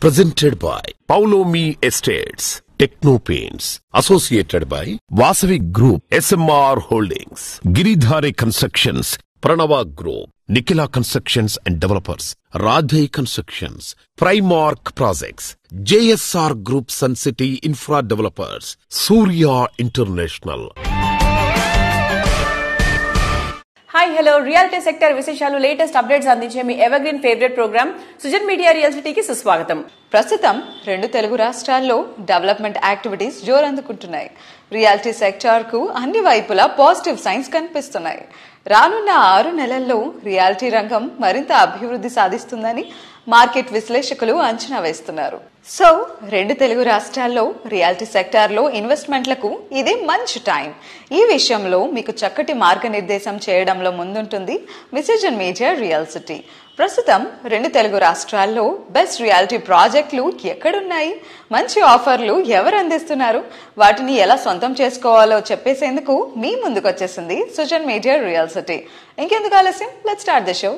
presented by Paulomi Estates, Techno Paints, associated by Vasavi Group, SMR Holdings, Giridhari Constructions, Pranava Group, Nikhila Constructions and Developers, Radhe Constructions, Primark Projects, JSR Group Sun City Infra Developers, Surya International. Hi hello reality sector విశేషాలు latest updates అందించే మీ evergreen favourite programme Sujan media రియాలిటీకి సుస్వాగతం. ప్రస్తుతం 2 తెలుగు రాష్ట్రాల్లో development activities జోరందుకుంటున్నాయి. Reality sector కు అన్ని వైపులా పాజిటివ్ సైన్స్ కనిపిస్తున్నాయి. రానున్న 6 నెలల్లో రియాలిటీ రంగం మరింత అభివృద్ధి సాధిస్తుందని మార్కెట్ విశ్లేషకులు అంచనా వేస్తున్నారు. సో 2 తెలుగు రాష్ట్రాల్లో రియాలిటీ సెక్టార్లో ఇన్వెస్ట్మెంట్లకు ఇది మంచి టైం. ఈ విషయంలో మీకు చక్కటి మార్గనిర్దేశం చేయడంలో ముందుంటుంది విజన్ మీడియా రియల్సిటీ. ప్రస్తుతం 2 తెలుగు రాష్ట్రాల్లో బెస్ట్ రియాలిటీ ప్రాజెక్టులు ఎక్కడున్నాయి, మంచి ఆఫర్లు ఎవరు అందిస్తున్నారు, వాటిని ఎలా సొంతం చేసుకోవాలో చెప్పేసేందుకు మీ ముందుకు వచ్చేసింది సుజన్ మీడియా రియల్సిటీ. ఇంకెందుకు ఆలస్యం, లెట్స్ స్టార్ట్ ది షో.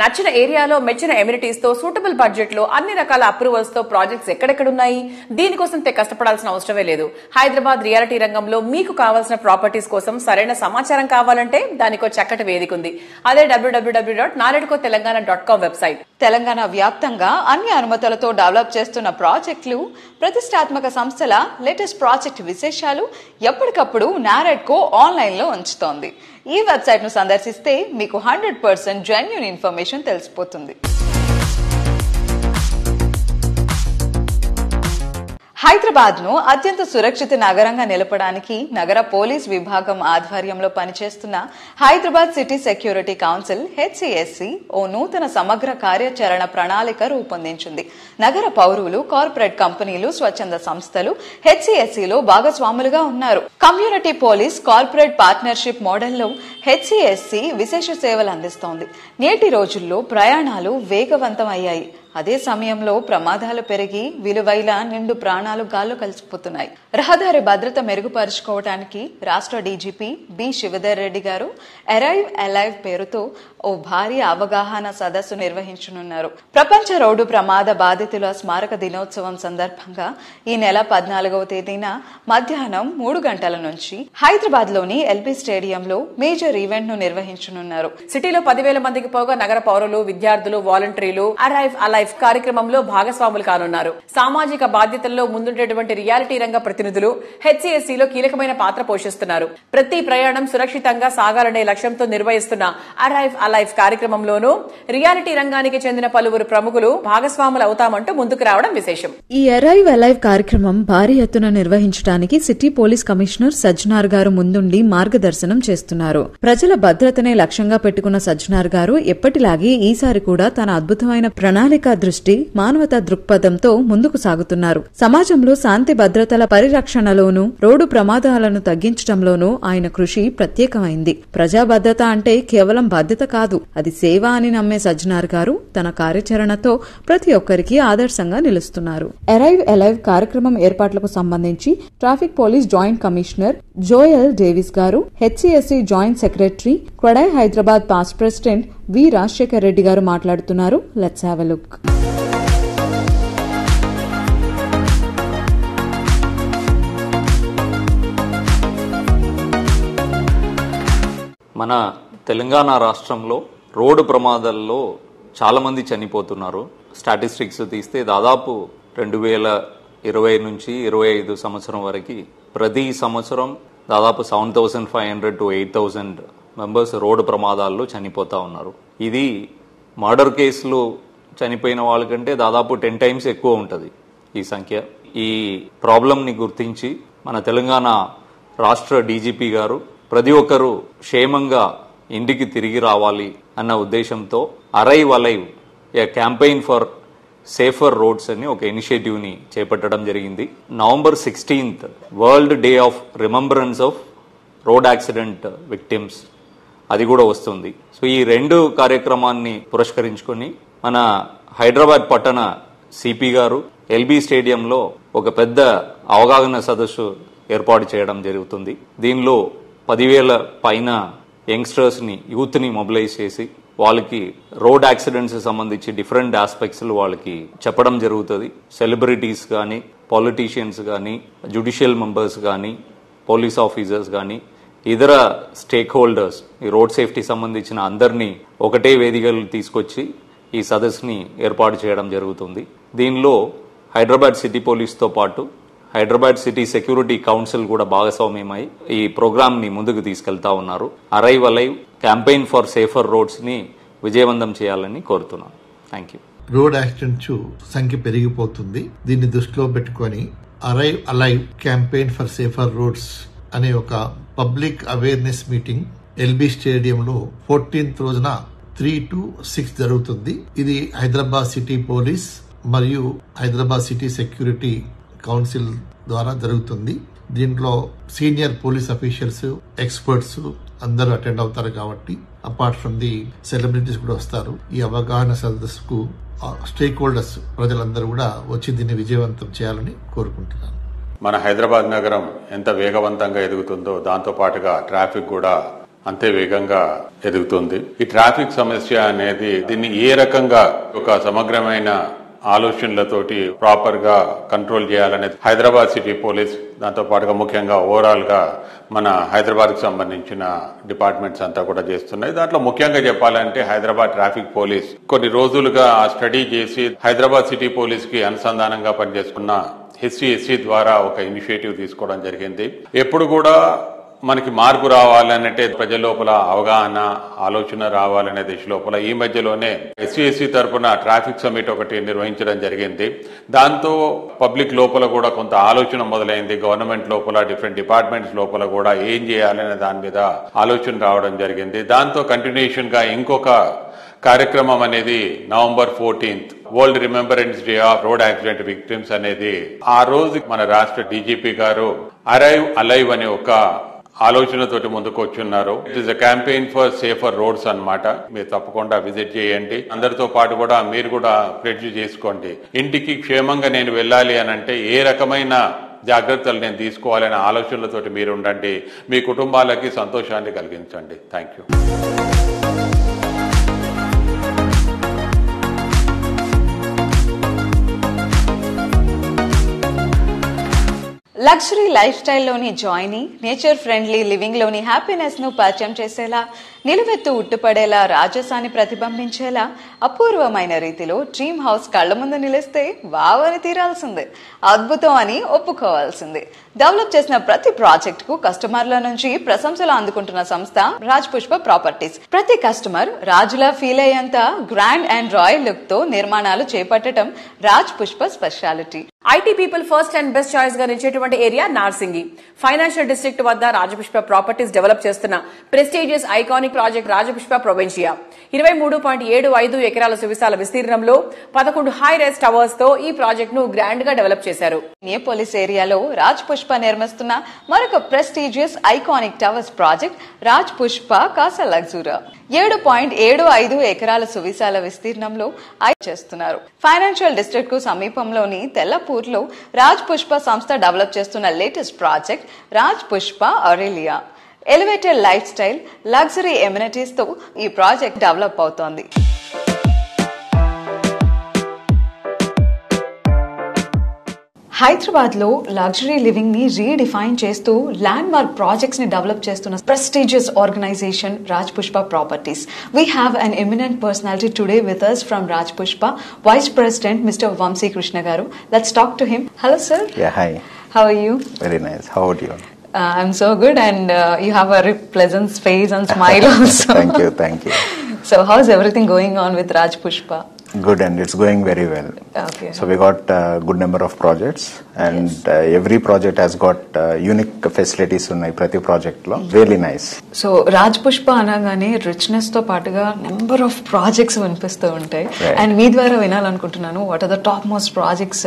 నచ్చిన ఏరియాలో మెచ్చిన ఎమ్యూనిటీస్ తో సూటబుల్ బడ్జెట్ లో అన్ని రకాల అప్రూవల్స్ తో ప్రాజెక్ట్స్ ఎక్కడెక్కడున్నాయి, దీనికోసం కష్టపడాల్సిన అవసరమే లేదు. హైదరాబాద్ రియాలిటీ రంగంలో మీకు కావాల్సిన ప్రాపర్టీస్ కోసం సరైన సమాచారం కావాలంటే దానికో చక్కటి వేదిక ఉంది. అదే www.naredcotelangaana.com వెబ్సైట్. తెలంగాణ వ్యాప్తంగా అన్ని అనుమతులతో డెవలప్ చేస్తున్న ప్రాజెక్టులు, ప్రతిష్టాత్మక సంస్థల లేటెస్ట్ ప్రాజెక్ట్ విశేషాలు ఎప్పటికప్పుడు నారెడ్కో ఆన్లైన్ లో ఉంచుతోంది. ఈ వెబ్సైట్ ను సందర్శిస్తే మీకు 100% జెన్యూన్ ఇన్ఫర్మేషన్ తెలిసిపోతుంది. హైదరాబాద్ ను అత్యంత సురక్షిత నగరంగా నిలపడానికి నగర పోలీస్ విభాగం ఆధ్వర్యంలో పనిచేస్తున్న Hyderabad city security council HCSC ఓ నూతన సమగ్ర కార్యాచరణ ప్రణాళిక రూపొందించింది. నగర పౌరులు, కార్పొరేట్ కంపెనీలు, స్వచ్ఛంద సంస్థలు HCSCలో భాగస్వాములుగా ఉన్నారు. కమ్యూనిటీ పోలీస్ కార్పొరేట్ పార్ట్నర్షిప్ మోడల్లో HCSC విశేష సేవలు అందిస్తోంది. నేటి రోజుల్లో ప్రయాణాలు వేగవంతం అయ్యాయి. అదే సమయంలో ప్రమాదాలు పెరిగి విలువైన నిండు ప్రాణాలు గాల్లో కలిసిపోతున్నాయి. రహదారి భద్రత మెరుగుపరుచుకోవడానికి రాష్ట్ర డీజీపీ బి శివధర్ రెడ్డి గారు అరైవ్ అలైవ్ పేరుతో ఓ భారీ అవగాహన సదస్సు నిర్వహించనున్నారు. ప్రపంచ రోడ్డు ప్రమాద బాధితుల స్మారక దినోత్సవం సందర్భంగా ఈ నెల 14వ తేదీన మధ్యాహ్నం 3 గంటల నుంచి హైదరాబాద్ లోని ఎల్బీ స్టేడియంలో మేజర్ ఈవెంట్ ను నిర్వహించనున్నారు. సిటీలో 10,000 మందికి పైగా నగర పౌరులు, విద్యార్థులు, వాలంటీర్లు అరైవ్ అలైవ్ కార్యక్రమంలో భాగస్వాములు కానున్నారు. సామాజిక బాధ్యతల్లో ముందుండేటువంటి రియాలిటీ రంగ ప్రతినిధులు HCSCలో కీలకమైన పాత్ర పోషిస్తున్నారు. ప్రతి ప్రయాణం సురక్షితంగా సాగాలనే లక్ష్యంతో నిర్వహిస్తున్న అరైవ్ అలైవ్ కార్యక్రమంలోనూ రియాలిటీ రంగానికి చెందిన పలువురు ప్రముఖులు భాగస్వాములు అవుతామంటూ ముందుకు రావడం విశేషం. ఈ అరైవ్ అలైవ్ కార్యక్రమం భారీ ఎత్తున నిర్వహించడానికి సిటీ పోలీస్ కమిషనర్ సజ్జనార్ గారు ముందుండి మార్గదర్శనం చేస్తున్నారు. ప్రజల భద్రతనే లక్ష్యంగా పెట్టుకున్న సజ్జనార్ గారు ఎప్పటిలాగే ఈసారి కూడా తన అద్భుతమైన ప్రణాళిక దృష్టి, మానవతా దృక్పథంతో ముందుకు సాగుతున్నారు. సమాజంలో శాంతి భద్రతల పరిరక్షణలోనూ, రోడ్డు ప్రమాదాలను తగ్గించడంలోనూ ఆయన కృషి ప్రత్యేకమైంది. ప్రజా భద్రత అంటే కేవలం బాధ్యత కాదు, అది సేవ అని నమ్మే సజ్జనార్ గారు తన కార్యాచరణతో ప్రతి ఒక్కరికి ఆదర్శంగా నిలుస్తున్నారు. అరైవ్ అలైవ్ కార్యక్రమం ఏర్పాట్లకు సంబంధించి traffic police joint commissioner Joel Davis గారు, HCSC జాయింట్ సెక్రటరీ, క్వడై Hyderabad past president V Rajasekhar Reddy గారు మాట్లాడుతున్నారు. Let's have a look. మన తెలంగాణ రాష్ట్రంలో రోడ్డు ప్రమాదాల్లో చాలా మంది చనిపోతున్నారు. స్టాటిస్టిక్స్ తీస్తే దాదాపు 2020 నుంచి 25 సంవత్సరం వరకు ప్రతి సంవత్సరం దాదాపు 7,500 to 8,000 మెంబర్స్ రోడ్డు ప్రమాదాల్లో చనిపోతా ఉన్నారు. ఇది మర్డర్ కేసులు చనిపోయిన వాళ్ళకంటే దాదాపు 10 times ఎక్కువ ఉంటుంది ఈ సంఖ్య. ఈ ప్రాబ్లంని గుర్తించి మన తెలంగాణ రాష్ట్ర డీజీపీ గారు ప్రతి ఒక్కరూ క్షేమంగా ఇంటికి తిరిగి రావాలి అన్న ఉద్దేశంతో arrive alive A campaign for safer roads అని ఒక ఇనిషియేటివ్ ని చేపట్టడం జరిగింది. November 16th world day of remembrance of road accident victims అది కూడా వస్తుంది. సో ఈ 2 కార్యక్రమాన్ని పురస్కరించుకొని మన హైదరాబాద్ పట్టణ సిపి గారు ఎల్బీ స్టేడియంలో ఒక పెద్ద అవగాహన సదస్సు ఏర్పాటు చేయడం జరుగుతుంది. దీనిలో 10,000 పైన యంగ్స్టర్స్ ని, యూత్ ని మొబిలైజ్ చేసి వాళ్ళకి రోడ్ యాక్సిడెంట్స్ సంబంధించి డిఫరెంట్ ఆస్పెక్ట్స్ వాళ్ళకి చెప్పడం జరుగుతుంది. సెలబ్రిటీస్ కానీ, పొలిటీషియన్స్ కానీ, జ్యుడిషియల్ మెంబర్స్ కానీ, పోలీస్ ఆఫీసర్స్ కానీ, ఇతర స్టేక్ హోల్డర్స్ ఈ రోడ్ సేఫ్టీ సంబంధించిన అందరినీ ఒకటే వేదికలు తీసుకొచ్చి ఈ సదస్సుని ఏర్పాటు చేయడం జరుగుతుంది. దీనిలో హైదరాబాద్ సిటీ పోలీస్తో పాటు హైదరాబాద్ సిటీ సెక్యూరిటీ కౌన్సిల్ కూడా భాగస్వామ్యమై ఈ ప్రోగ్రామ్ ని ముందుకు తీసుకెళ్తా ఉన్నారు. Arrive alive campaign for safer roads ని విజయవంతం చేయాలని కోరుతున్నాను. Thank you. రోడ్ యాక్సిడెంట్స్ సంఖ్య పెరిగిపోతుంది. దీన్ని దృష్టిలో పెట్టుకుని arrive alive campaign for safer roads అనే ఒక పబ్లిక్ అవేర్నెస్ మీటింగ్ ఎల్బీ స్టేడియంలో 14th రోజున 3 to 6 జరుగుతుంది. ఇది హైదరాబాద్ సిటీ పోలీస్ మరియు హైదరాబాద్ సిటీ సెక్యూరిటీ కౌన్సిల్ ద్వారా జరుగుతుంది. దీంట్లో సీనియర్ పోలీస్ అఫీషియల్స్, ఎక్స్పర్ట్స్ అందరూ అటెండ్ అవుతారు కాబట్టి అపార్ట్ ఫ్రమ్ ది సెలబ్రిటీస్ కూడా వస్తారు. ఈ అవగాహన సదస్సుకు స్టేక్ హోల్డర్స్ ప్రజలందరూ కూడా వచ్చి దీన్ని విజయవంతం చేయాలని కోరుకుంటున్నాను. మన హైదరాబాద్ నగరం ఎంత వేగవంతంగా ఎదుగుతుందో దాంతో పాటుగా ట్రాఫిక్ కూడా అంతే వేగంగా ఎదుగుతుంది. ఈ ట్రాఫిక్ సమస్య అనేది దీన్ని ఏ రకంగా ఒక సమగ్రమైన ఆలోచనలతోటి ప్రాపర్ గా కంట్రోల్ చేయాలనేది హైదరాబాద్ సిటీ పోలీస్, దాంతో పాటుగా ముఖ్యంగా ఓవరాల్ గా మన హైదరాబాద్ కు సంబంధించిన డిపార్ట్మెంట్స్ అంతా కూడా చేస్తున్నాయి. దాంట్లో ముఖ్యంగా చెప్పాలంటే హైదరాబాద్ ట్రాఫిక్ పోలీస్ కొన్ని రోజులుగా ఆ స్టడీ చేసి హైదరాబాద్ సిటీ పోలీస్ కి అనుసంధానంగా పనిచేసుకున్న HCSC ద్వారా ఒక ఇనిషియేటివ్ తీసుకోవడం జరిగింది. ఎప్పుడు కూడా మనకి మార్పు రావాలనంటే ప్రజల లోపల అవగాహన, ఆలోచన రావాలనే దిశ లోపల ఈ మధ్యలోనే HCSC తరఫున ట్రాఫిక్ సమిట్ ఒకటి నిర్వహించడం జరిగింది. దాంతో పబ్లిక్ లోపల కూడా కొంత ఆలోచన మొదలైంది. గవర్నమెంట్ లోపల, డిఫరెంట్ డిపార్ట్మెంట్స్ లోపల కూడా ఏం చేయాలనే దాని మీద ఆలోచన రావడం జరిగింది. దాంతో కంటిన్యూషన్ గా ఇంకొక కార్యక్రమం అనేది November 14th world remembrance day of road accident victims అనేది ఆ రోజు మన రాష్ట్ర డీజీపీ గారు అరైవ్ అలైవ్ అనే ఒక ఆలోచనతోటి ముందుకు వచ్చున్నారు. It is a campaign for safer roads అన్నమాట. మీరు తప్పకుండా విజిట్ చేయండి. అందరితో పాటు కూడా మీరు కూడా ప్రెడ్జ్ చేసుకోండి. ఇంటికి క్షేమంగా నేను వెళ్ళాలి అని అంటే ఏ రకమైన జాగ్రత్తలు నేను తీసుకోవాలనే ఆలోచనలతోటి మీరు ఉండండి. మీ కుటుంబాలకి సంతోషాన్ని కలిగించండి. Thank you. లగ్జరీ లైఫ్ స్టైల్లోని జాయ్ని, నేచర్ ఫ్రెండ్లీ లివింగ్ లోని హ్యాపీనెస్ ను పరిచయం చేసేలా, నిలువెత్తు ఉట్టుపడేలా, రాజసాన్ని ప్రతిబింబించేలా అపూర్వమైన రీతిలో డ్రీమ్ హౌస్ కళ్ల ముందు నిలిస్తే వావని తీరాల్సిందే, అద్భుతం అని ఒప్పుకోవాల్సిందే. డెవలప్ చేసిన ప్రతి ప్రాజెక్ట్ కు కస్టమర్ల నుంచి ప్రశంసలు అందుకుంటున్న సంస్థ రాజ్ పుష్ప ప్రాపర్టీస్. ప్రతి కస్టమర్ రాజులా ఫీల్ అయ్యేంత గ్రాండ్ అండ్ రాయల్ లుక్ తో నిర్మాణాలు చేపట్టడం Raj Pushpa speciality. IT people first and best choice గా నిలిచేటువంటి ఏరియా నార్సింగి. ఫైనాన్షియల్ డిస్ట్రిక్ట్ వద్ద రాజపుష్ప ప్రాపర్టీస్ డెవలప్ చేస్తున్న ప్రెస్టీజియస్ ఐకానిక్ ప్రాజెక్ట్ రాజపుష్ప ప్రొవిన్షియా 23.75 ఎకరాల సువిశాల విస్తీర్ణంలో 11 హై రైజ్ టవర్స్ తో ఈ ప్రాజెక్ట్ ను గ్రాండ్ గా డెవలప్ చేశారు. నియోపోలిస్ ఏరియాలో రాజ్ పుష్ప నిర్మిస్తున్న మరొక prestigious iconic towers project Raj Pushpa Casa Luxura 7.75 ఎకరాల సువిశాల విస్తీర్ణంలో చేస్తున్నారు. ఫైనాన్షియల్ డిస్ట్రిక్ట్ కు సమీపంలోని తెల్లపూర్ లో రాజ్ పుష్ప సంస్థ డెవలప్ చేస్తున్న latest project Raj Pushpa Aurelia. Elevated life style, luxury amenities తో ఈ ప్రాజెక్ట్ డెవలప్ అవుతోంది. హైదరాబాద్ లో లగ్జరీ లివింగ్ ని రీడిఫైన్ చేస్తూ ల్యాండ్ మార్క్ ప్రాజెక్ట్స్ ని డెవలప్ చేస్తున్న prestigious organisation Raj Pushpa properties. We have an eminent personality today with us from Raj Pushpa, vice president mister Vamsi Krishna గారు. Let's talk to him. Hello sir. Hi. How are you? Very nice. How are you? I'm so good, and you have a very pleasant face and smile also. Thank you. So how's everything going on with Raj Pushpa? Good, and it's going very well. Okay. So we got a good number of projects, and every project has got unique facilities unnai prati project lo. Really nice. So Raj Pushpa anagane richness tho paatuga number of projects vinipistu untayi, and mee dwara vinalanukuntunnanu what are the top most projects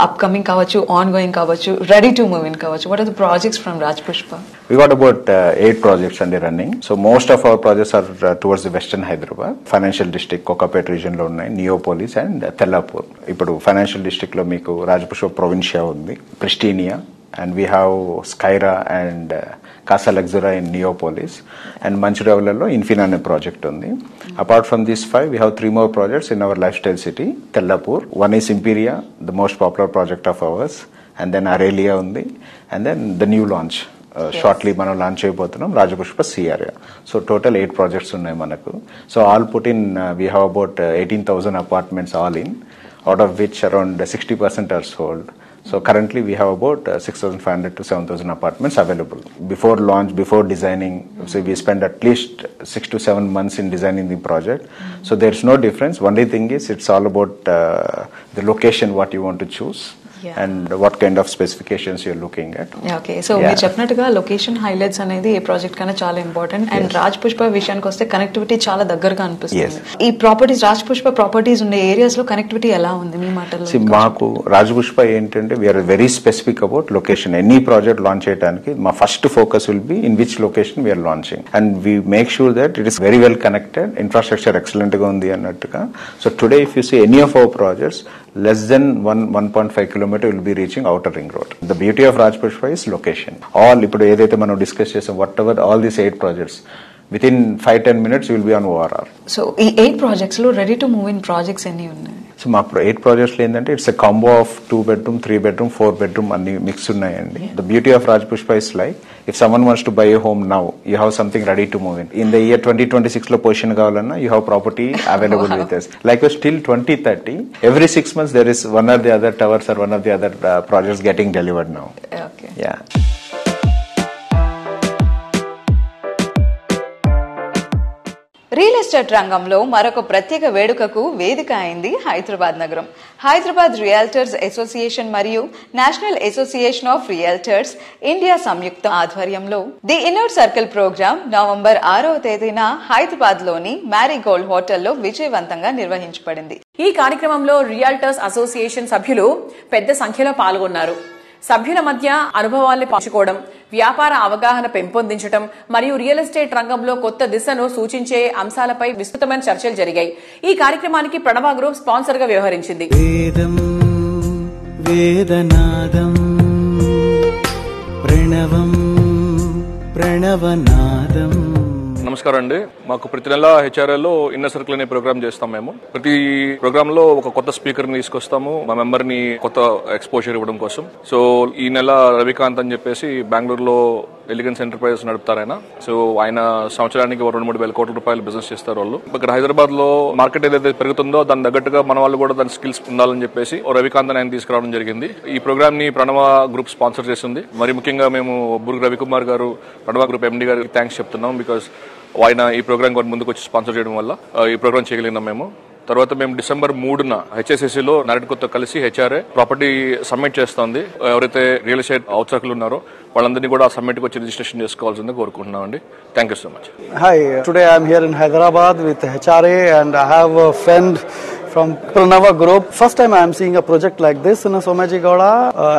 upcoming kavachu, ongoing kavachu, ready to move in kavachu. What are the projects from Raj Pushpa? We got about 8 projects under running. So most of our projects are towards the western Hyderabad, financial district, Kokapet region lo unnai, Neopolis and Tellapur. ఇప్పుడు financial district లో మీకు రాజపుష్ప ప్రొవిన్షియా ఉంది, ప్రెస్టీనియా, and we have Skyra and Casa Luxura in Neopolis, and Manchuravalallo Infina ane project undi. Apart from these 5, we have 3 more projects in our lifestyle city, Tellapur. One is Imperia, the most popular project of ours, and then Aurelia undi, and then the new launch. Shortly మనం launch అయిపోతున్నాం Rajapushpa see area. So total 8 projects ఉన్నాయి మనకు. So all put in we have about 18,000 apartments all in, out of which around 60% are sold. So currently we have about 6,500 to 7,000 apartments available. Before launch, before designing, so we spend at least 6 to 7 months in designing the project. So there's no difference. Only thing is it's all about the location what you want to choose. And what kind of specifications you're looking at. Okay, so మీరు చెప్పినట్టుగా location highlights అనేది ఈ project కన్నా చాలా important. And Raj Pushpa విషయానికి వస్తే connectivity చాలా దగ్గరగా అనిపిస్తుంది. ఈ ప్రాపర్టీస్ రాజ్ పుష్ప ప్రాపర్టీస్ ఉండే ఏరియాస్ లో కనెక్టివిటీ ఎలా ఉంది మీ మాటల్లో? మాకు రాజ్ పుష్ప ఏంటంటే we're very specific about location. Any project launch చేయడానికి మా first focus will be in which location we're launching, and we make sure that it is very well connected, infrastructure excellent గా ఉంది అన్నట్టుగా. So today if you see any of our projects, less than 1.5 kilometer will be reaching outer ring road. The beauty of Raj Pushpa is location. All ఇప్పుడు ఏదైతే మనం discuss చేసాం, whatever all these 8 projects, within 5-10 minutes you will be on ORR. So ఈ 8 projects లో ready to move in projects ఎన్ని ఉన్నాయి? So మాకు 8 projects ఏంటంటే it's a combo of 2 bedroom, 3 bedroom, 4 bedroom అన్ని మిక్స్ ఉన్నాయండి. The beauty of Raj Pushpa is like if someone wants to buy a home now, you have something ready to move in the year 2026 లో position కావాలన్నా you have property available with us. Like till 2030, every 6 months there is one or the other towers or one of the other projects getting delivered now. Okay. Yeah. Real estate రంగంలో మరొక ప్రత్యేక వేడుకకు వేదిక అయింది హైదరాబాద్ నగరం. Hyderabad realtors association మరియు national association of realtors India సంయుక్త ఆధ్వర్యంలో the inner circle programme November 6వ తేదీన హైదరాబాద్ లోని మ్యారీగోల్డ్ హోటల్లో విజయవంతంగా నిర్వహించబడింది. ఈ కార్యక్రమంలో రియల్టర్స్ అసోసియేషన్ సభ్యులు పెద్ద సంఖ్యలో పాల్గొన్నారు. సభ్యుల మధ్య అనుభవాల్ని పంచుకోవడం, వ్యాపార అవగాహన పెంపొందించడం మరియు రియల్ ఎస్టేట్ రంగంలో కొత్త దిశను సూచించే అంశాలపై విస్తృతమైన చర్చలు జరిగాయి. ఈ కార్యక్రమానికి ప్రణవ గ్రూప్ స్పాన్సర్ గా వ్యవహరించింది. వేదనాదం ప్రణవనాదం. నమస్కారం అండి. మాకు ప్రతి నెల హెచ్ఆర్ఎల్ లో ఇన్నర్ సర్కిల్ అనే ప్రోగ్రామ్ చేస్తాం. మేము ప్రతి ప్రోగ్రామ్ లో ఒక కొత్త స్పీకర్ ని తీసుకొస్తాము, మా మెంబర్ ని కొత్త ఎక్స్పోజర్ ఇవ్వడం కోసం. సో ఈ నెల రవికాంత్ అని చెప్పేసి బెంగళూరులో ఎలిగెన్స్ ఎంటర్ప్రైజెస్ నడుపుతారు ఆయన. సో ఆయన సంవత్సరానికి 2-3 వేల కోట్ల రూపాయలు బిజినెస్ చేస్తారు వాళ్ళు. ఇక్కడ హైదరాబాద్ లో మార్కెట్ ఏదైతే పెరుగుతుందో దాని తగ్గట్టుగా మన వాళ్ళు కూడా దాని స్కిల్స్ ఉండాలని చెప్పేసి రవికాంత్ ఆయన తీసుకురావడం జరిగింది. ఈ ప్రోగ్రామ్ ని ప్రణవ గ్రూప్ స్పాన్సర్ చేస్తుంది. మరి ముఖ్యంగా మేము బుర్గు రవికుమార్ గారు, ప్రణవ గ్రూప్ ఎండి గారికి థ్యాంక్స్ చెప్తున్నాం. బికాస్ ఆయన ఈ ప్రోగ్రామ్ ముందుకు వచ్చి స్పాన్సర్ చేయడం వల్ల ఈ ప్రోగ్రామ్ చేయగలిగినాం మేము. తర్వాత మేము డిసెంబర్ 3న హెచ్ఎస్ఎస్సీలో నారాయణకొత్త కలిసి హెచ్ఆర్ఏ ప్రాపర్టీ సబ్మిట్ చేస్తోంది. ఎవరైతే రియల్ ఎస్టేట్ అవుట్సర్కిల్ ఉన్నారో వాళ్ళందరినీ కూడా ఆ సబ్మిట్ కి వచ్చి రిజిస్ట్రేషన్ చేసుకోవాల్సింది కోరుకుంటున్నాం అండి. Thank you so much. Hi, today I am here in Hyderabad with HRA and I have a friend from Pranava Group. First time I am seeing a project like this in Somajigowda.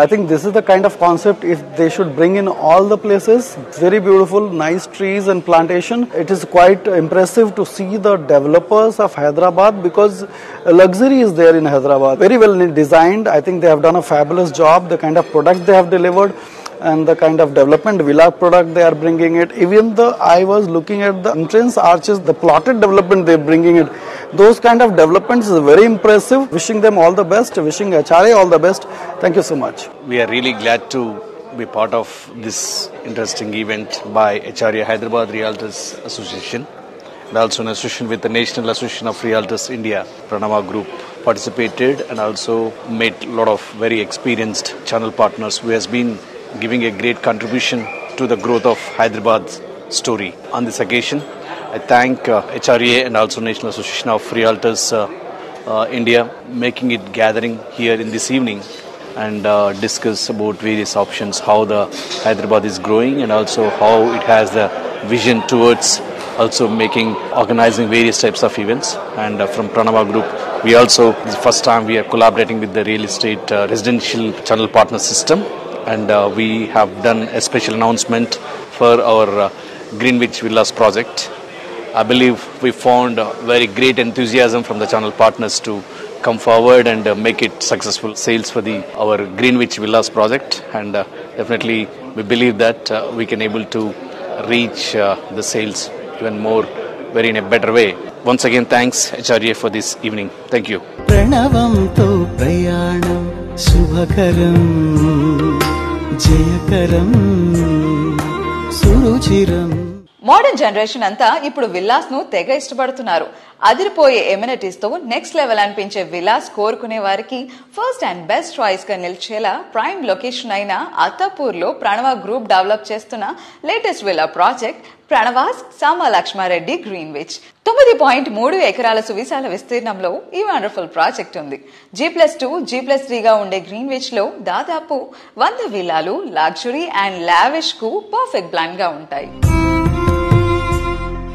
I think this is the kind of concept if they should bring in all the places. It's very beautiful, nice trees and plantation. It is quite impressive to see the developers of Hyderabad because luxury is there in Hyderabad. Very well designed. I think they have done a fabulous job. The kind of product they have delivered and the kind of development villa product they are bringing it. Even I was looking at the entrance arches, the plotted development they are bringing it. Those kind of developments is very impressive. Wishing them all the best. Wishing HRA all the best. Thank you so much. We are really glad to be part of this interesting event by HRA Hyderabad Realtors Association and also in association with the National Association of Realtors India. Pranava Group participated and also made a lot of very experienced channel partners who has been giving a great contribution to the growth of Hyderabad's story. On this occasion, I thank HRA and also National Association of Realtors India making it gathering here in this evening and discuss about various options, how the Hyderabad is growing and also how it has the vision towards also organizing various types of events. And from Pranava Group, we also, this is the first time we are collaborating with the real estate residential channel partner system. And we have done a special announcement for our Greenwich Villas project. I believe we found very great enthusiasm from the channel partners to come forward and make it successful sales for our Greenwich Villas project, and definitely we believe that we can able to reach the sales even more very in a better way. Once again, thanks HRA for this evening. Thank you. ప్రణవంతో ప్రయాణం శుభకరం జయకరం సురుచిరం. Modern generation అంతా ఇప్పుడు villas ను తెగ ఇష్టపడుతున్నారు. అదిరిపోయే amenities తో next level అనిపించే villas కోరుకునే వారికి ఫస్ట్ అండ్ బెస్ట్ చాయిస్ గా నిలిచేలా ప్రైమ్ లొకేషన్ అయిన అత్తాపూర్ లో ప్రణవ గ్రూప్ డెవలప్ చేస్తున్న లేటెస్ట్ విల్లా ప్రాజెక్ట్ ప్రణవాస్ సామలక్ష్మారెడ్డి గ్రీన్విచ్. 9.3 ఎకరాల సువిశాల విస్తీర్ణంలో ఈ వండర్ఫుల్ ప్రాజెక్ట్ ఉంది. G+2, G+3 గా ఉండే గ్రీన్విచ్ లో దాదాపు 100 విల్లాలు లగ్జరీ అండ్ లావిష్ కు పర్ఫెక్ట్ బ్లెండ్ గా ఉంటాయి.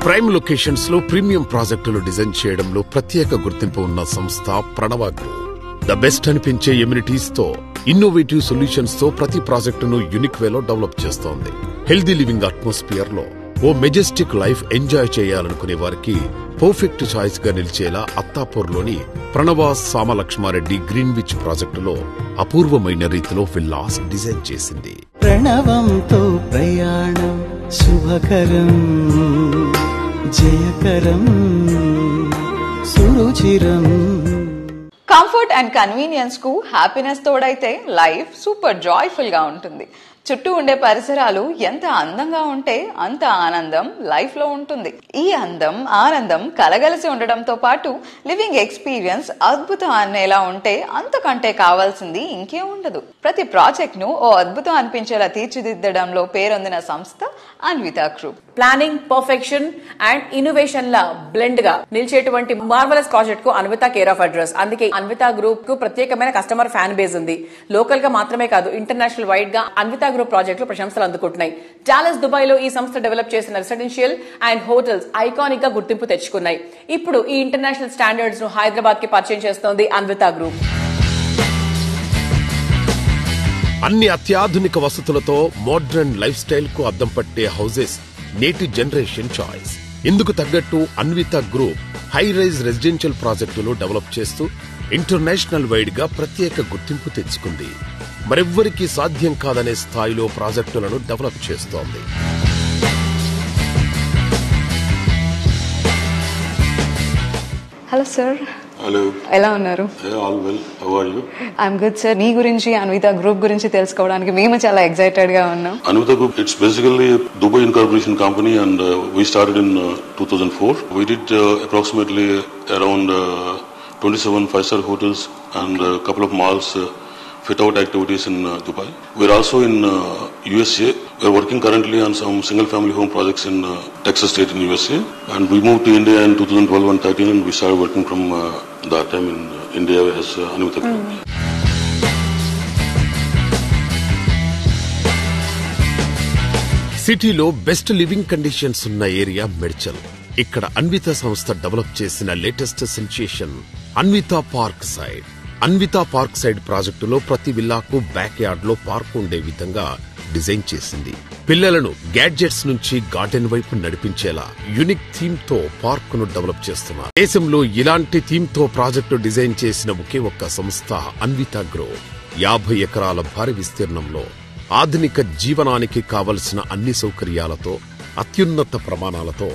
ప్రైమ్ లొకేషన్స్ లో ప్రీమియం ప్రాజెక్టులు డిజైన్ చేయడంలో ప్రత్యేక గుర్తింపు ఉన్న సంస్థ ప్రణవ గ్రూప్. ద బెస్ట్ అనిపించే ఎమ్యూనిటీస్ తో ఇన్నోవేటివ్ సొల్యూషన్స్ తో ప్రతి ప్రాజెక్టును యూనిక్ వేలో డెవలప్ చేస్తోంది. హెల్దీ లివింగ్ అట్మాస్ఫియర్ లో ఓ మెజెస్టిక్ లైఫ్ ఎంజాయ్ చేయాలనుకునే వారికి పర్ఫెక్ట్ చాయిస్ గా నిలిచేలా అత్తాపూర్ లోని ప్రణవాస్ సామలక్ష్మారెడ్డి గ్రీన్విచ్ ప్రాజెక్టులో అపూర్వమైన రీతిలో విల్లాస్ డిజైన్ చేసింది. ప్రణవంతో ప్రయాణం శుభకరం జయకరం సురుచిరం. కంఫర్ట్ అండ్ కన్వీనియన్స్ కు హ్యాపీనెస్ తోడైతే లైఫ్ సూపర్ జాయ్ఫుల్ గా ఉంటుంది. చుట్టూ ఉండే పరిసరాలు ఎంత అందంగా ఉంటే అంత ఆనందం లైఫ్ లో ఉంటుంది. ఈ అందం ఆనందం కలగలిసి ఉండడంతో పాటు లివింగ్ ఎక్స్పీరియన్స్ అద్భుతం అనేలా ఉంటే అంతకంటే కావాల్సింది ఇంకే ఉండదు. ప్రతి ప్రాజెక్ట్ ను ఓ అద్భుతం అనిపించేలా తీర్చిదిద్దడంలో పేరొందిన సంస్థ Anvita group. Planning, perfection and innovation ల బ్లెండ్ గా నిలిచేటువంటి మార్వలస్ ప్రాజెక్ట్ కు అన్విత కేర్ ఆఫ్ అడ్రస్. అందుకే అన్విత గ్రూప్ కు ప్రత్యేకమైన కస్టమర్ ఫ్యాన్ బేస్ ఉంది. లోకల్ గా మాత్రమే కాదు, ఇంటర్నేషనల్ వైడ్ గా అన్విత గ్రూప్ ప్రాజెక్టులు ప్రశంసలు అందుకుంటున్నాయి. డాలస్, దుబాయ్ లో ఈ సంస్థ డెవలప్ చేసిన రెసిడెన్షియల్ అండ్ హోటల్స్ ఐకానిక్ గా గుర్తింపు తెచ్చుకున్నాయి. ఇప్పుడు ఈ ఇంటర్నేషనల్ స్టాండర్డ్స్ ను హైదరాబాద్ కి పరిచయం చేస్తోంది అన్విత గ్రూప్. అన్ని అత్యాధునిక వసతులతో మోడ్రన్ లైఫ్ స్టైల్ కు అద్దం పట్టే హౌసెస్ నేటి జనరేషన్ చాయిస్. ఇందుకు తగ్గట్టు Anvita group high rise residential ప్రాజెక్టులు డెవలప్ చేస్తూ ఇంటర్నేషనల్ వైడ్ గా ప్రత్యేక గుర్తింపు తెచ్చుకుంది. మరెవ్వరికీ సాధ్యం కాదనే స్థాయిలో ప్రాజెక్టులను డెవలప్ చేస్తోంది. Hello sir. హలో, ఎలా ఉన్నారు? All well, how are you? I'm good sir. మీ గురించి, అన్విత గ్రూప్ గురించి తెలుసుకోవడానికి మేము చాలా ఎక్సైటెడ్ గా ఉన్నాం. Anvita Group, it's basically a Dubai incorporation company, and we started in 2004. We did approximately around 27 5-star hotels and a couple of malls fit-out activities in Dubai. We're also in USA. We're working currently on some single-family home projects in Texas State in USA. And we moved to India in 2012 and 2013, and we started working from that time in India as Anvita Group. సిటీలో best living conditions ఉన్న area Medchal. ఇక్కడ అన్విత సంస్థ develop చేసిన latest sensation Anvita park side. Anvita park side ప్రాజెక్టులో ప్రతి విల్లాకు back yard లో park ఉండే విధంగా డిజైన్ చేసింది. పిల్లలను గ్యాడ్జెట్స్ నుంచి గార్డెన్ వైపు నడిపించేలా యూనిక్ థీమ్ తో పార్క్ ను డెవలప్ చేస్తున్నారు. దేశంలో ఇలాంటి థీమ్ తో ప్రాజెక్టు డిజైన్ చేసిన ఒకే ఒక్క సంస్థ అన్విత గ్రూప్. 50 ఎకరాల భారీ విస్తీర్ణంలో ఆధునిక జీవనానికి కావలసిన అన్ని సౌకర్యాలతో అత్యున్నత ప్రమాణాలతో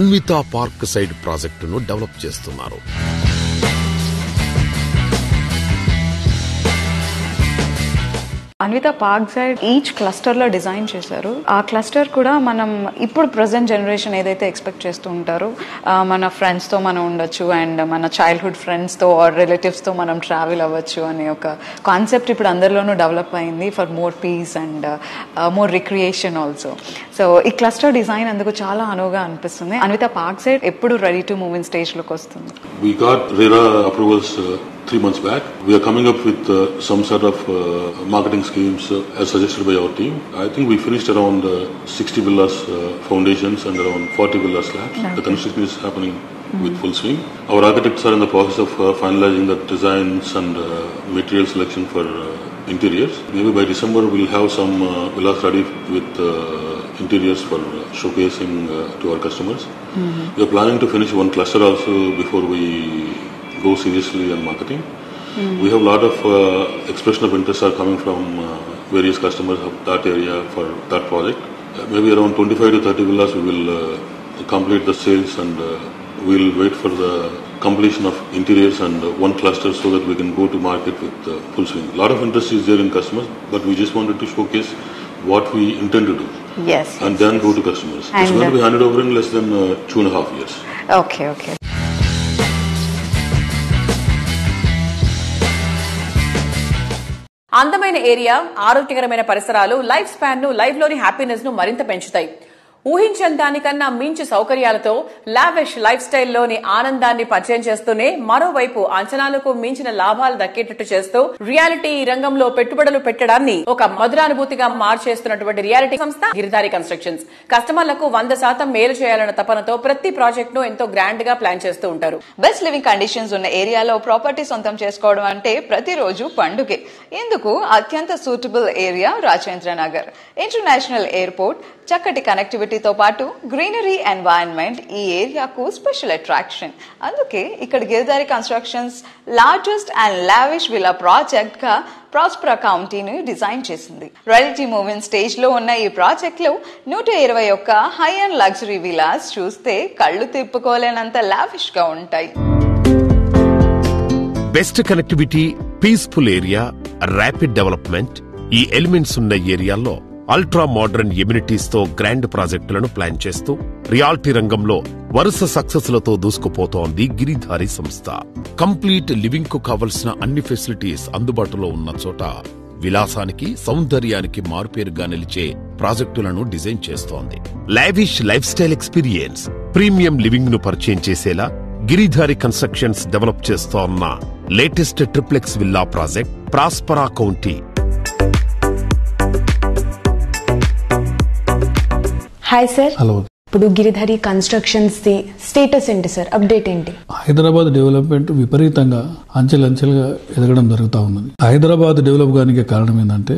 అన్విత పార్క్ సైడ్ ప్రాజెక్టును డెవలప్ చేస్తున్నారు. Anvita park side each cluster లో డిజైన్ చేశారు. ఆ క్లస్టర్ కూడా మనం ఇప్పుడు ప్రెసెంట్ జనరేషన్ ఏదైతే ఎక్స్పెక్ట్ చేస్తూ ఉంటారో, మన ఫ్రెండ్స్ తో మనం ఉండొచ్చు అండ్ మన చైల్డ్హుడ్ ఫ్రెండ్స్ తో ఆర్ రిలేటివ్స్ తో మనం ట్రావెల్ అవ్వచ్చు అనే ఒక కాన్సెప్ట్ ఇప్పుడు అందరిలోనూ డెవలప్ అయింది for more peace and more recreation also. So ఈ క్లస్టర్ డిజైన్ అందుకు చాలా అనువుగా అనిపిస్తుంది. అన్విత పార్క్ సైడ్ ఎప్పుడు ready to move in stage లోకి వస్తుంది. We got RERA approvals 3 months back. We are coming up with some sort of marketing schemes as suggested by our team. I think we finished around 60 villas foundations and around 40 villas slabs. The construction is happening with full swing. Our architects are in the process of finalizing the designs and material selection for interiors. Maybe by December we'll have some villas ready with interiors for showcasing to our customers. We are planning to finish one cluster also before we go seriously in marketing. We have a lot of expression of interest are coming from various customers of that area for that project. Maybe around 25 to 30 villas we will complete the sales, and we'll wait for the completion of interiors and one cluster so that we can go to market with full swing. A lot of interest is there in customers, but we just wanted to showcase what we intend to do. Yes. And then go to customers. It's going to be handed over in less than 2.5 years. Okay, okay. అందమైన area, ఆరోగ్యకరమైన పరిసరాలు life span ను, life లోని happiness ను మరింత పెంచుతాయి. ఊహించని దానికన్నా మించి సౌకర్యాలతో లావిష్ లైఫ్ స్టైల్లోని ఆనందాన్ని పరిచయం చేస్తూనే మరోవైపు అంచనాలకు మించిన లాభాలు దక్కేటట్టు చేస్తూ రియాలిటీ రంగంలో పెట్టుబడులు పెట్టడాన్ని ఒక మధురానుభూతిగా మార్చేస్తున్నటువంటి రియాలిటీ సంస్థ గిరిధారి కన్స్ట్రక్షన్స్. కస్టమర్లకు 100% మేలు చేయాలన్న తపనతో ప్రతి ప్రాజెక్ట్ ను ఎంతో గ్రాండ్ గా ప్లాన్ చేస్తూ ఉంటారు. బెస్ట్ లివింగ్ కండిషన్స్ ఉన్న ఏరియాలో ప్రాపర్టీ సొంతం చేసుకోవడం అంటే ప్రతిరోజు పండుగే. ఇందుకు అత్యంత suitable area Rajendra Nagar. International airport, చక్కటి కనెక్టివిటీతో పాటు గ్రీనరీ ఎన్వైరన్మెంట్ ఈ ఏరియాకు స్పెషల్ అట్రాక్షన్. అందుకే ఇక్కడ Giridhari constructions largest and lavish villa project గా ప్రాస్పరా కౌంటీని డిజైన్ చేసింది. Ready to move in stage లో ఉన్న ఈ ప్రాజెక్ట్ లో 121 హై అండ్ లగ్జరీ విలాస్ చూస్తే కళ్ళు తిప్పుకోలేనంత లావిష్ గా ఉంటాయి. Best connectivity, peaceful area, rapid development ఈ ఎలిమెంట్స్ ఉన్న ఏరియాల్లో అల్ట్రా మోడర్న్ ఎమ్యూనిటీస్ తో గ్రాండ్ ప్రాజెక్టులను ప్లాన్ చేస్తూ రియాలిటీ రంగంలో వరుస సక్సెస్లతో దూసుకుపోతోంది గిరిధారి సంస్థ. కంప్లీట్ లివింగ్ కు కావలసిన అన్ని ఫెసిలిటీస్ అందుబాటులో ఉన్న చోట విలాసానికి, సౌందర్యానికి మారుపేరుగా నిలిచే ప్రాజెక్టులను డిజైన్ చేస్తోంది. Lavish life style experience, premium living ను పరిచయం చేసేలా గిరిధారి కన్స్ట్రక్షన్స్ డెవలప్ చేస్తోన్న latest triplex villa project ప్రాస్పరా county. Hi sir. Hello. ఇప్పుడు గిరిధారి కన్స్ట్రక్షన్స్ ది స్టేటస్ ఏంటి సార్, అప్డేట్ ఏంటి? హైదరాబాద్ డెవలప్మెంట్ విపరీతంగా అంచెలంచెలుగా ఎదగడం జరుగుతూ ఉన్నది. హైదరాబాద్ డెవలప్ కానికి కారణం ఏంటంటే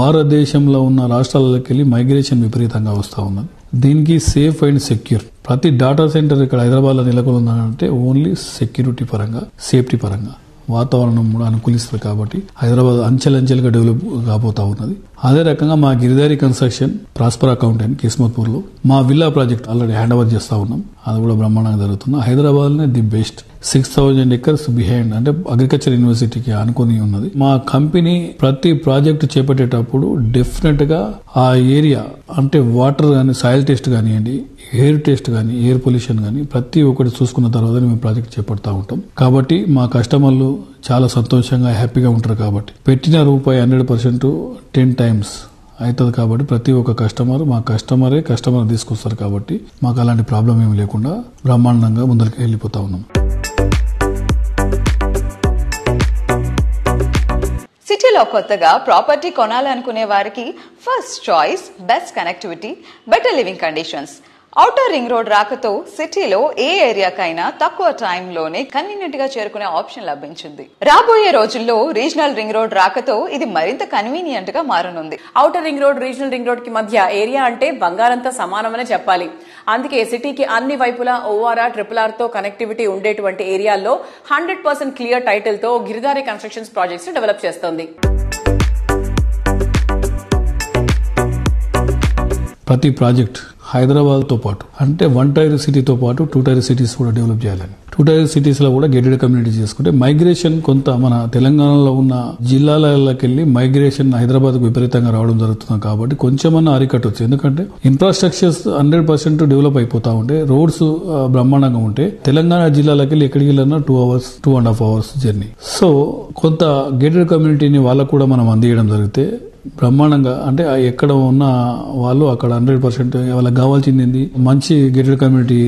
భారతదేశంలో ఉన్న రాష్ట్రాలకు వెళ్ళి మైగ్రేషన్ విపరీతంగా వస్తూ ఉన్నది. దీనికి సేఫ్ అండ్ సెక్యూర్ ప్రతి డాటా సెంటర్ ఇక్కడ హైదరాబాద్ లో నెలకొందంటే ఓన్లీ సెక్యూరిటీ పరంగా, సేఫ్టీ పరంగా, వాతావరణం కూడా అనుకూలిస్తుంది. కాబట్టి హైదరాబాద్ అంచెలంచెలుగా డెవలప్ కాబోతా ఉన్నది. అదే రకంగా మా గిరిధారి కన్స్ట్రక్షన్ ప్రాస్పరా కౌంటీ కిస్మత్పూర్ లో మా villa project already hand over చేస్తా ఉన్నాం. అది కూడా బ్రహ్మాండంగా జరుగుతుంది. హైదరాబాద్ లోనే ది బెస్ట్ 6000 acres బిహైండ్ అంటే అగ్రికల్చర్ యూనివర్సిటీకి అనుకుని ఉన్నది. మా కంపెనీ ప్రతి ప్రాజెక్ట్ చేపట్టేటప్పుడు డెఫినెట్ గా ఆ ఏరియా అంటే వాటర్ గానీ, సాయిల్ టెస్ట్ కానివ్వండి, ఎయిర్ టెస్ట్ గానీ, ఎయిర్ పొల్యూషన్ గానీ ప్రతి ఒక్కటి చూసుకున్న తర్వాత మేము ప్రాజెక్ట్ చేపడతా ఉంటాం. కాబట్టి మా కస్టమర్లు చాలా సంతోషంగా, హ్యాపీగా ఉంటారు. కాబట్టి పెట్టిన రూపాయి 100% 10 times అవుతుంది. కాబట్టి ప్రతి ఒక్క కస్టమర్ మా కస్టమర్ తీసుకొస్తారు. కాబట్టి మాకు అలాంటి ప్రాబ్లం ఏమి లేకుండా బ్రహ్మాండంగా ముందరికి వెళ్ళిపోతా ఉన్నాం. సిటీలో కొత్తగా ప్రాపర్టీ కొనాలనుకునే వారికి first choice best connectivity, better living conditions. Outer ring road రాకతో సిటీలో ఏ ఏరియాకైనా తక్కువ టైంలోనే కన్వీనియంట్ గా చేరుకునే ఆప్షన్ లభించింది. రాబోయే రోజుల్లో రీజనల్ రింగ్ రోడ్ రాకతో ఇది మరింత కన్వీనియంట్ గా మారనుంది. Outer ring road, regional ring road కి మధ్య ఏరియా అంటే బంగారంతో సమానమనే చెప్పాలి. అందుకే సిటీకి అన్ని వైపులా ORR, RRR తో కనెక్టివిటీ ఉండేటువంటి ఏరియాల్లో 100% క్లియర్ టైటిల్ తో గిరిధారి కన్స్ట్రక్షన్స్ ప్రాజెక్ట్స్ డెవలప్ చేస్తోంది. ప్రతి ప్రాజెక్ట్ హైదరాబాద్ తో పాటు అంటే 1 tier సిటీతో పాటు 2 tier సిటీస్ కూడా డెవలప్ చేయాలని, 2 tier సిటీస్ లో కూడా గేటెడ్ కమ్యూనిటీ చేసుకుంటే మైగ్రేషన్ కొంత మన తెలంగాణలో ఉన్న జిల్లాలకి వెళ్ళి మైగ్రేషన్ హైదరాబాద్ కు విపరీతంగా రావడం జరుగుతుంది. కాబట్టి కొంచెమన్నా అరికట్టవచ్చు. ఎందుకంటే ఇన్ఫ్రాస్ట్రక్చర్స్ 100% డెవలప్ అయిపోతా ఉంటే, రోడ్స్ బ్రహ్మాండంగా ఉంటే తెలంగాణ జిల్లాలకి వెళ్ళి ఎక్కడికి వెళ్ళినా 2 hours, 2.5 hours జర్నీ. సో కొంత గేటెడ్ కమ్యూనిటీని వాళ్ళకు కూడా మనం అందియడం జరిగితే బ్రహ్మాండంగా అంటే ఎక్కడ ఉన్న వాళ్ళు అక్కడ 100% వాళ్ళకి కావాల్సింది మంచి గేటెడ్ కమ్యూనిటీ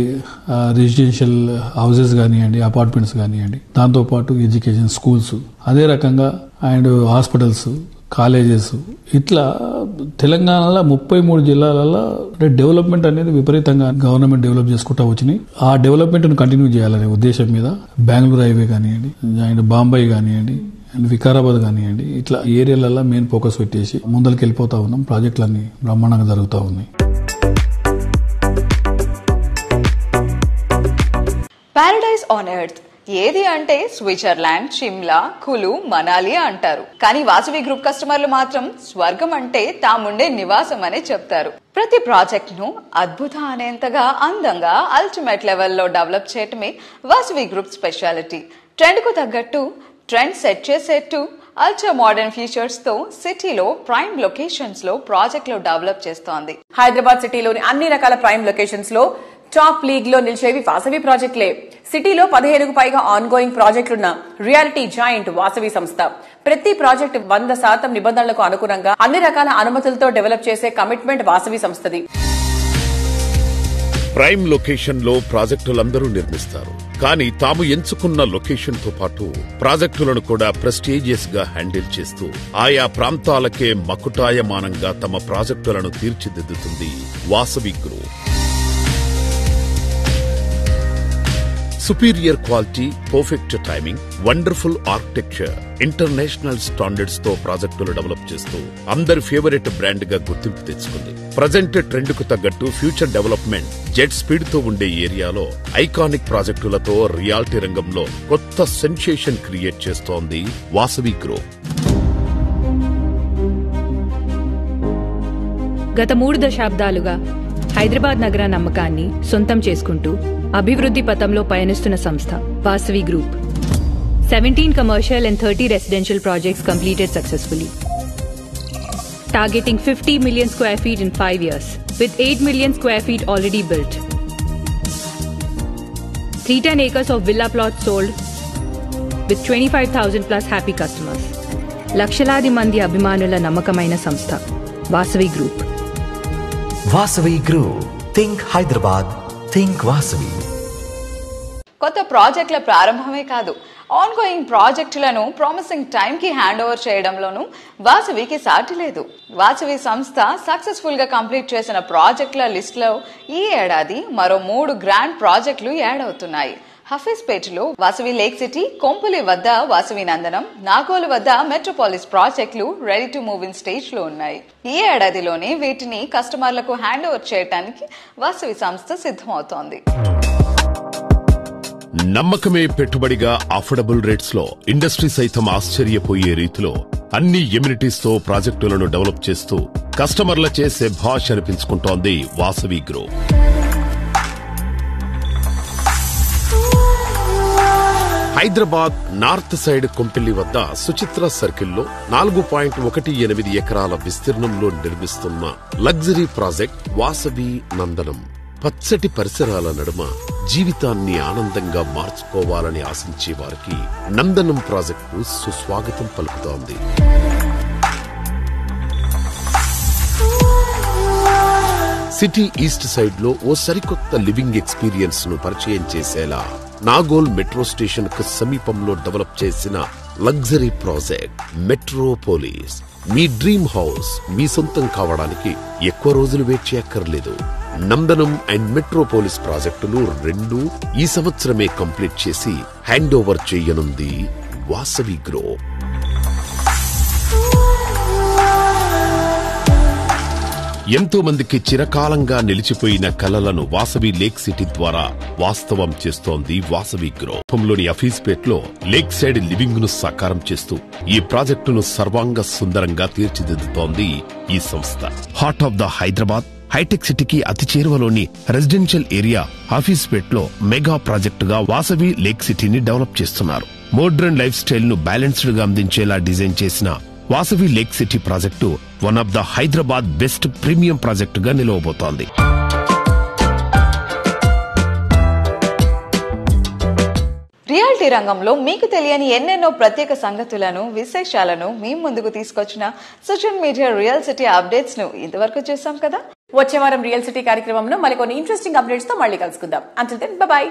రెసిడెన్షియల్ హౌసెస్ కానివ్వండి, అపార్ట్మెంట్స్ కానివ్వండి, దాంతోపాటు ఎడ్యుకేషన్, స్కూల్స్, అదే రకంగా అండ్ హాస్పిటల్స్, కాలేజెస్, ఇట్లా తెలంగాణలో 33 జిల్లాలలో డెవలప్మెంట్ అనేది విపరీతంగా గవర్నమెంట్ డెవలప్ చేసుకుంటా వచ్చినాయి. ఆ డెవలప్మెంట్ ను కంటిన్యూ చేయాలనే ఉద్దేశం మీద బెంగళూరు హైవే కానివ్వండి, అండ్ బాంబే కానివ్వండి, అండ్ వికారాబాద్ కానివ్వండి, ఇట్లా ఏరియాలలో మెయిన్ ఫోకస్ పెట్టేసి ముందరికి వెళ్ళిపోతా ఉన్నాం. ప్రాజెక్టులన్నీ బ్రహ్మాండంగా జరుగుతూ ఉన్నాయి. పారడైజ్ ఆన్ ఎర్త్ ఏది అంటే స్విట్జర్లాండ్, షిమ్లా, కులు, మనాలి అంటారు. కానీ వాసవి గ్రూప్ కస్టమర్లు మాత్రం స్వర్గం అంటే తాముండే నివాసం అనే చెప్తారు. ప్రతి ప్రాజెక్ట్ ను అద్భుతం అనేంతగా అందంగా అల్టిమేట్ లెవెల్లో డెవలప్ చేయటమే వాసవి గ్రూప్ స్పెషాలిటీ. ట్రెండ్ కు తగ్గట్టు ట్రెండ్ సెట్ చేసేట్టు అల్ట్రా మోడర్న్ ఫీచర్స్ తో సిటీలో ప్రైమ్ లొకేషన్స్ లో ప్రాజెక్టులు డెవలప్ చేస్తోంది. హైదరాబాద్ సిటీలోని అన్ని రకాల ప్రైమ్ లొకేషన్స్ లో టాప్ లీగ్ లో నిలిచేవి వాసవి ప్రాజెక్టులే. సిటీలో 15కు పైగా ఆన్ గోయింగ్ ప్రాజెక్టులున్న రియాలిటీ జాయింట్ వాసవి సంస్థ. ప్రతి ప్రాజెక్టు 100% నిబంధనలకు అనుగుణంగా అన్ని రకాల అనుమతులతో డెవలప్ చేసే కమిట్మెంట్ వాసవి సంస్థది. ప్రైమ్ లొకేషన్ లో ప్రాజెక్టులందరూ నిర్మిస్తారు. కానీ తాము ఎంచుకున్న లొకేషన్ తో పాటు ప్రాజెక్టులను కూడా ప్రెస్టీజియస్ గా హ్యాండిల్ చేస్తూ ఆయా ప్రాంతాలకే మకుటాయమానంగా తమ ప్రాజెక్టులను తీర్చిదిద్దుతుంది Vasavi group. Superior quality, perfect timing, wonderful architecture, international standards తో ప్రాజెక్టులు డెవలప్ చేస్తూ అందరి ఫేవరెట్ బ్రాండ్ గా గుర్తింపు తెచ్చుకుంది. ప్రజెంట్ ట్రెండ్ కు తగ్గట్టు ఫ్యూచర్ డెవలప్మెంట్ జెట్ స్పీడ్ తో ఉండే ఏరియాలో ఐకానిక్ ప్రాజెక్టులతో రియాలిటీ రంగంలో కొత్త సెన్సేషన్ క్రియేట్ చేస్తోంది వాసవి గ్రూప్. గత 3 దశాబ్దాలుగా హైదరాబాద్ నగర నమ్మకాన్ని సొంతం చేసుకుంటూ అభివృద్ధి పథంలో పయనిస్తున్న సంస్థ Vasavi group. 17 commercial and 30 residential projects completed successfully, targeting 50 million square feet in 5 years, with 8 million square feet already built. 310 acres of villa plots sold, with 25,000 plus happy customers. లక్షలాది మంది అభిమానుల నమ్మకమైన సంస్థ Vasavi group. Vasavi group. Think Hyderabad, think Vasavi. కొత్త ప్రాజెక్టుల ప్రారంభమే కాదు, on going ప్రాజెక్టులను promising time కి హ్యాండ్ ఓవర్ చేయడంలోనూ వాసవికి సాటి లేదు. వాసవి సంస్థ సక్సెస్ఫుల్ గా కంప్లీట్ చేసిన ప్రాజెక్టుల లిస్ట్ లో ఈ ఏడాది మరో 3 గ్రాండ్ ప్రాజెక్టులు యాడ్ అవుతున్నాయి. హఫీజ్పేటలో వాసవి లేక్ సిటీ, కొంపలి వద్ద వాసవి నందనం, నాగోలు వద్ద మెట్రోపాలిస్ ప్రాజెక్టులు ready to move in stage లో ఉన్నాయి. ఈ ఏడాదిలోనే వీటిని కస్టమర్లకు హ్యాండ్ ఓవర్ చేయడానికి వాసవి సంస్థ సిద్ధమవుతోంది. నమ్మకమే పెట్టుబడిగా అఫోర్డబుల్ రేట్స్ లో ఇండస్ట్రీ సైతం ఆశ్చర్యపోయే రీతిలో అన్ని ఎమ్యూనిటీస్ తో ప్రాజెక్టులను డెవలప్ చేస్తూ కస్టమర్లచే శభాష్ అనిపించుకుంటోంది Vasavi group. Hyderabad north side Kompally వద్ద సుచిత్ర సర్కిల్లో 4.18 ఎకరాల విస్తీర్ణంలో నిర్మిస్తున్న లగ్జరీ ప్రాజెక్ట్ వాసవి నందనం. పచ్చటి పరిసరాల నడుమ జీవితాన్ని ఆనందంగా మార్చుకోవాలని ఆశించే వారికి నందనం ప్రాజెక్టు సుస్వాగతం పలుకుతోంది. సిటీ ఈస్ట్ సైడ్ లో ఓ సరికొత్త లివింగ్ ఎక్స్పీరియన్స్ ను పరిచయం చేసేలా నాగోల్ మెట్రో స్టేషన్ కు సమీపంలో డెవలప్ చేసిన లగ్జరీ ప్రాజెక్ట్ మెట్రోపోలిస్. మీ డ్రీమ్ హౌస్ మీ సొంతం కావడానికి ఎక్కువ రోజులు వెయిట్ చేయక్కర్లేదు. నందనం అండ్ మెట్రోపోలిస్ ప్రాజెక్టులు 2 ఈ సంవత్సరమే కంప్లీట్ చేసి హ్యాండ్ ఓవర్ చేయనుంది వాసవి గ్రూప్. ఎంతో మందికి చిరకాలంగా నిలిచిపోయిన కలలను వాసవి లేక్ సిటీ ద్వారా వాస్తవం చేస్తోంది వాసవి గ్రూప్. లోని హఫీజ్పేట్లో లేక్ సైడ్ లివింగ్ ను సాకారం చేస్తూ ఈ ప్రాజెక్టును సర్వాంగ సుందరంగా తీర్చిదిద్దుతోంది ఈ సంస్థ. Heart of the Hyderabad hitech సిటీకి అతి చేరువలోని రెసిడెన్షియల్ ఏరియా హఫీజ్పేట్లో మెగా ప్రాజెక్టుగా వాసవి లేక్ సిటీని డెవలప్ చేస్తున్నారు. మోడ్రన్ లైఫ్ స్టైల్ ను బ్యాలెన్స్డ్ గా అందించేలా డిజైన్ చేసిన Vasavi lake city project one of the Hyderabad best premium ప్రాజెక్టుగా నిలవబోతోంది. రియాలిటీ రంగంలో మీకు తెలియని ఎన్నెన్నో ప్రత్యేక సంగతులను, విశేషాలను మీ ముందుకు తీసుకొచ్చిన social media real city updates ను ఇంతవరకు చూసాం కదా. వచ్చే వారం రియల్ సిటీ కార్యక్రమంలో మరికొన్ని ఇంట్రెస్టింగ్ అప్డేట్స్ తో మళ్ళీ కలుసుకుందాం. Until then bye by.